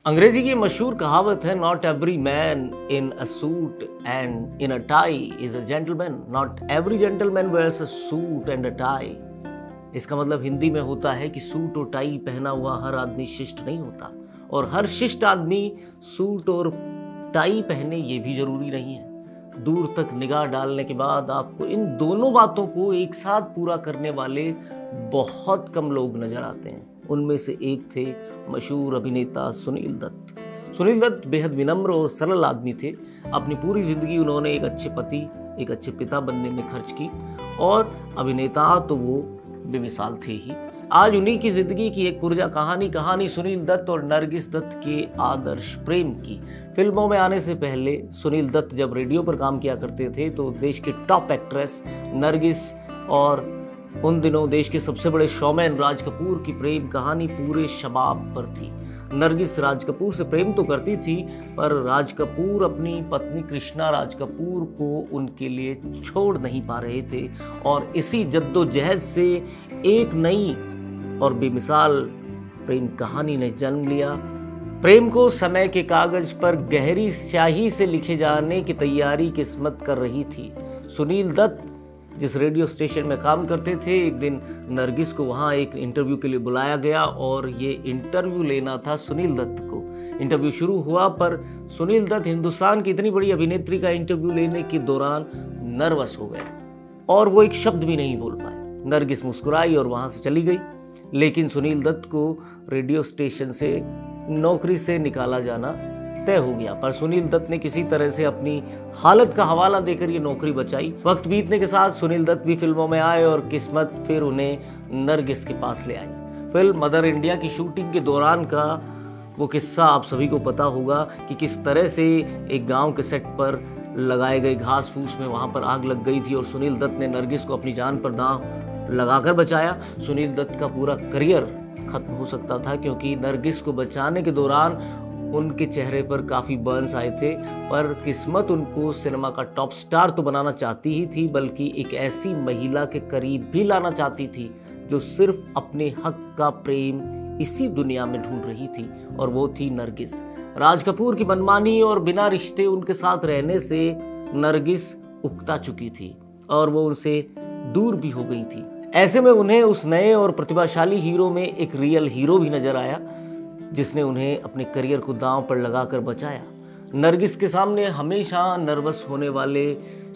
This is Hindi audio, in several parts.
अंग्रेजी की मशहूर कहावत है, not every man in a suit and in a tie is a gentleman, not every gentleman wears a suit and a tie. इसका मतलब हिंदी में होता है कि सूट और टाई पहना हुआ हर आदमी शिष्ट नहीं होता, और हर शिष्ट आदमी सूट और टाई पहने ये भी जरूरी नहीं है। दूर तक निगाह डालने के बाद आपको इन दोनों बातों को एक साथ पूरा करने वाले बहुत कम लोग नजर आते हैं। उनमें से एक थे मशहूर अभिनेता सुनील दत्त। सुनील दत्त बेहद विनम्र और सरल आदमी थे। अपनी पूरी जिंदगी उन्होंने एक अच्छे पति, एक अच्छे पिता बनने में खर्च की, और अभिनेता तो वो बेमिसाल थे ही। आज उन्हीं की जिंदगी की एक पुरजा कहानी सुनील दत्त और नरगिस दत्त के आदर्श प्रेम की। फिल्मों में आने से पहले सुनील दत्त जब रेडियो पर काम किया करते थे तो देश की टॉप एक्ट्रेस नरगिस और उन दिनों देश के सबसे बड़े शोमैन राज कपूर की प्रेम कहानी पूरे शबाब पर थी। नरगिस राज कपूर से प्रेम तो करती थी, पर राज कपूर अपनी पत्नी कृष्णा राज कपूर को उनके लिए छोड़ नहीं पा रहे थे, और इसी जद्दोजहद से एक नई और बेमिसाल प्रेम कहानी ने जन्म लिया। प्रेम को समय के कागज पर गहरी स्याही से लिखे जाने की तैयारी किस्मत कर रही थी। सुनील दत्त जिस रेडियो स्टेशन में काम करते थे, एक दिन नरगिस को वहाँ एक इंटरव्यू के लिए बुलाया गया, और ये इंटरव्यू लेना था सुनील दत्त को। इंटरव्यू शुरू हुआ, पर सुनील दत्त हिंदुस्तान की इतनी बड़ी अभिनेत्री का इंटरव्यू लेने के दौरान नर्वस हो गए और वो एक शब्द भी नहीं बोल पाए। नरगिस मुस्कुराई और वहाँ से चली गई, लेकिन सुनील दत्त को रेडियो स्टेशन से नौकरी से निकाला जाना तय हो गया। पर सुनील दत्त ने किसी तरह से अपनी हालत का हवाला देकर ये नौकरी बचाई। वक्त बीतने के साथ सुनील दत्त भी फिल्मों में आए और किस्मत फिर उन्हें नरगिस के पास ले आई। फिल्म मदर इंडिया की शूटिंग के दौरान का वो किस्सा आप सभी को पता होगा कि किस तरह से एक गांव के सेट पर लगाए गए घास फूस में वहां पर आग लग गई थी, और सुनील दत्त ने नरगिस को अपनी जान पर दांव लगाकर बचाया। सुनील दत्त का पूरा करियर खत्म हो सकता था, क्योंकि नरगिस को बचाने के दौरान उनके चेहरे पर काफ़ी बर्न्स आए थे, पर किस्मत उनको सिनेमा का टॉप स्टार तो बनाना चाहती ही थी, बल्कि एक ऐसी महिला के करीब भी लाना चाहती थी जो सिर्फ अपने हक का प्रेम इसी दुनिया में ढूंढ रही थी, और वो थी नरगिस। राज कपूर की मनमानी और बिना रिश्ते उनके साथ रहने से नरगिस उकता चुकी थी और वो उनसे दूर भी हो गई थी। ऐसे में उन्हें उस नए और प्रतिभाशाली हीरो में एक रियल हीरो भी नजर आया, जिसने उन्हें अपने करियर को दांव पर लगाकर बचाया। नरगिस के सामने हमेशा नर्वस होने वाले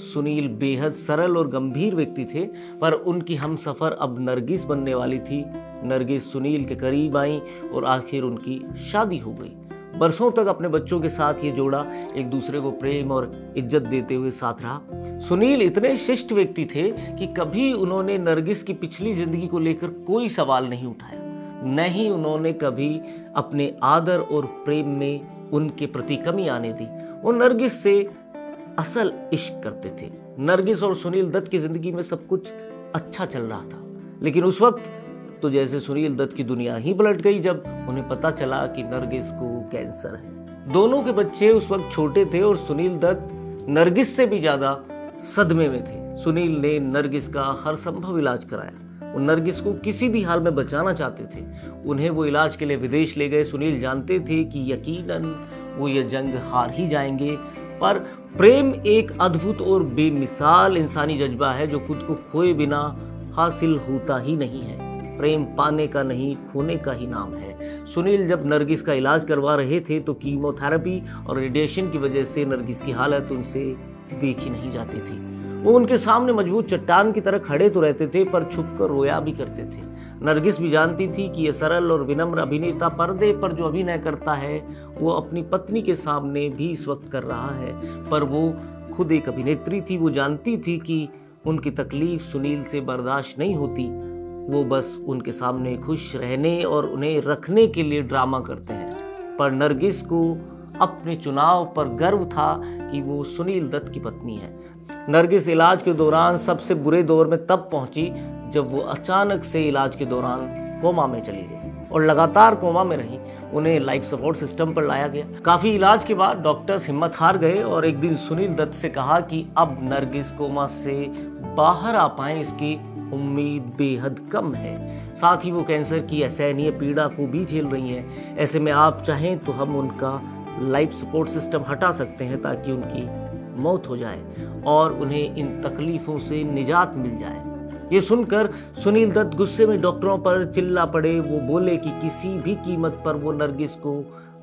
सुनील बेहद सरल और गंभीर व्यक्ति थे, पर उनकी हमसफर अब नरगिस बनने वाली थी। नरगिस सुनील के करीब आई और आखिर उनकी शादी हो गई। बरसों तक अपने बच्चों के साथ ये जोड़ा एक दूसरे को प्रेम और इज्जत देते हुए साथ रहा। सुनील इतने शिष्ट व्यक्ति थे कि कभी उन्होंने नरगिस की पिछली जिंदगी को लेकर कोई सवाल नहीं उठाया, न ही उन्होंने कभी अपने आदर और प्रेम में उनके प्रति कमी आने दी। वो नरगिस से असल इश्क करते थे। नरगिस और सुनील दत्त की जिंदगी में सब कुछ अच्छा चल रहा था, लेकिन उस वक्त तो जैसे सुनील दत्त की दुनिया ही पलट गई जब उन्हें पता चला कि नरगिस को कैंसर है। दोनों के बच्चे उस वक्त छोटे थे और सुनील दत्त नरगिस से भी ज्यादा सदमे में थे। सुनील ने नरगिस का हर संभव इलाज कराया। वो नरगिस को किसी भी हाल में बचाना चाहते थे। उन्हें वो इलाज के लिए विदेश ले गए। सुनील जानते थे कि यकीनन वो ये जंग हार ही जाएंगे, पर प्रेम एक अद्भुत और बेमिसाल इंसानी जज्बा है जो खुद को खोए बिना हासिल होता ही नहीं है। प्रेम पाने का नहीं, खोने का ही नाम है। सुनील जब नरगिस का इलाज करवा रहे थे तो कीमोथेरेपी और रेडिएशन की वजह से नरगिस की हालत उनसे देखी नहीं जाती थी। वो उनके सामने मजबूत चट्टान की तरह खड़े तो रहते थे, पर छुपकर रोया भी करते थे। नरगिस भी जानती थी कि यह सरल और विनम्र अभिनेता पर्दे पर जो अभिनय करता है वो अपनी पत्नी के सामने भी इस वक्त कर रहा है, पर वो खुद एक अभिनेत्री थी। वो जानती थी कि उनकी तकलीफ सुनील से बर्दाश्त नहीं होती। वो बस उनके सामने खुश रहने और उन्हें रखने के लिए ड्रामा करते हैं। पर नरगिस को अपने चुनाव पर गर्व था कि वो सुनील दत्त की पत्नी है। नरगिस इलाज के दौरान सबसे बुरे दौर में तब पहुंची जब वो अचानक से इलाज के दौरान कोमा में चली गई और लगातार कोमा में रही। उन्हें लाइफ सपोर्ट सिस्टम पर लाया गया। काफी इलाज के बाद डॉक्टर्स हिम्मत हार गए और एक दिन सुनील दत्त से कहा कि अब नरगिस कोमा से बाहर आ पाए इसकी उम्मीद बेहद कम है। साथ ही वो कैंसर की असहनीय पीड़ा को भी झेल रही हैं। ऐसे में आप चाहें तो हम उनका लाइफ सपोर्ट सिस्टम हटा सकते हैं ताकि उनकी मौत हो जाए और उन्हें इन तकलीफों से निजात मिल जाए। ये सुनकर सुनील दत्त गुस्से में डॉक्टरों पर चिल्ला पड़े। वो बोले कि किसी भी कीमत पर वो नरगिस को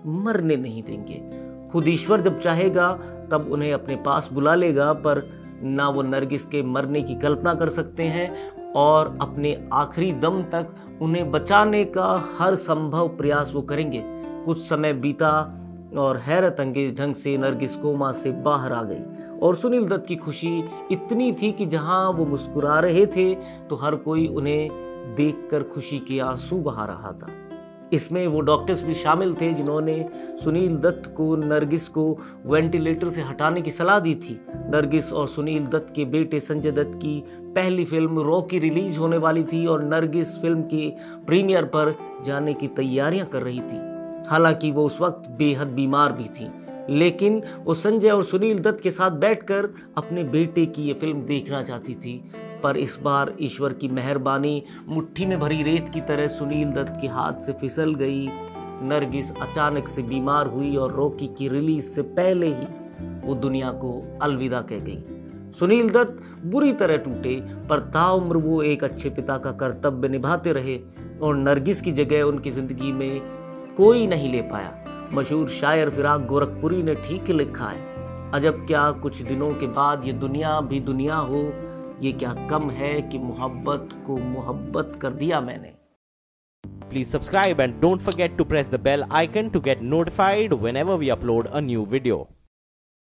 मरने नहीं देंगे। खुद ईश्वर जब चाहेगा तब उन्हें अपने पास बुला लेगा, पर ना वो नरगिस के मरने की कल्पना कर सकते हैं और अपने आखिरी दम तक उन्हें बचाने का हर संभव प्रयास वो करेंगे। कुछ समय बीता और हैरत अंगेज ढंग से नरगिस कोमा से बाहर आ गई और सुनील दत्त की खुशी इतनी थी कि जहां वो मुस्कुरा रहे थे तो हर कोई उन्हें देखकर खुशी के आंसू बहा रहा था। इसमें वो डॉक्टर्स भी शामिल थे जिन्होंने सुनील दत्त को नरगिस को वेंटिलेटर से हटाने की सलाह दी थी। नरगिस और सुनील दत्त के बेटे संजय दत्त की पहली फिल्म रॉकी रिलीज होने वाली थी और नरगिस फिल्म के प्रीमियर पर जाने की तैयारियां कर रही थी। हालांकि वो उस वक्त बेहद बीमार भी थी, लेकिन वो संजय और सुनील दत्त के साथ बैठकर अपने बेटे की ये फिल्म देखना चाहती थी। पर इस बार ईश्वर की मेहरबानी मुट्ठी में भरी रेत की तरह सुनील दत्त के हाथ से फिसल गई। नरगिस अचानक से बीमार हुई और रॉकी की रिलीज से पहले ही वो दुनिया को अलविदा कह गई। सुनील दत्त बुरी तरह टूटे, पर ताउम्र वो एक अच्छे पिता का कर्तव्य निभाते रहे और नरगिस की जगह उनकी जिंदगी में कोई नहीं ले पाया। मशहूर शायर फिराक गोरखपुरी ने ठीक लिखा है, अजब क्या कुछ दिनों के बाद ये दुनिया भी दुनिया हो, ये क्या कम है कि मोहब्बत को मोहब्बत कर दिया मैंने। Please subscribe and don't forget to press the bell icon to get notified whenever we upload a new video.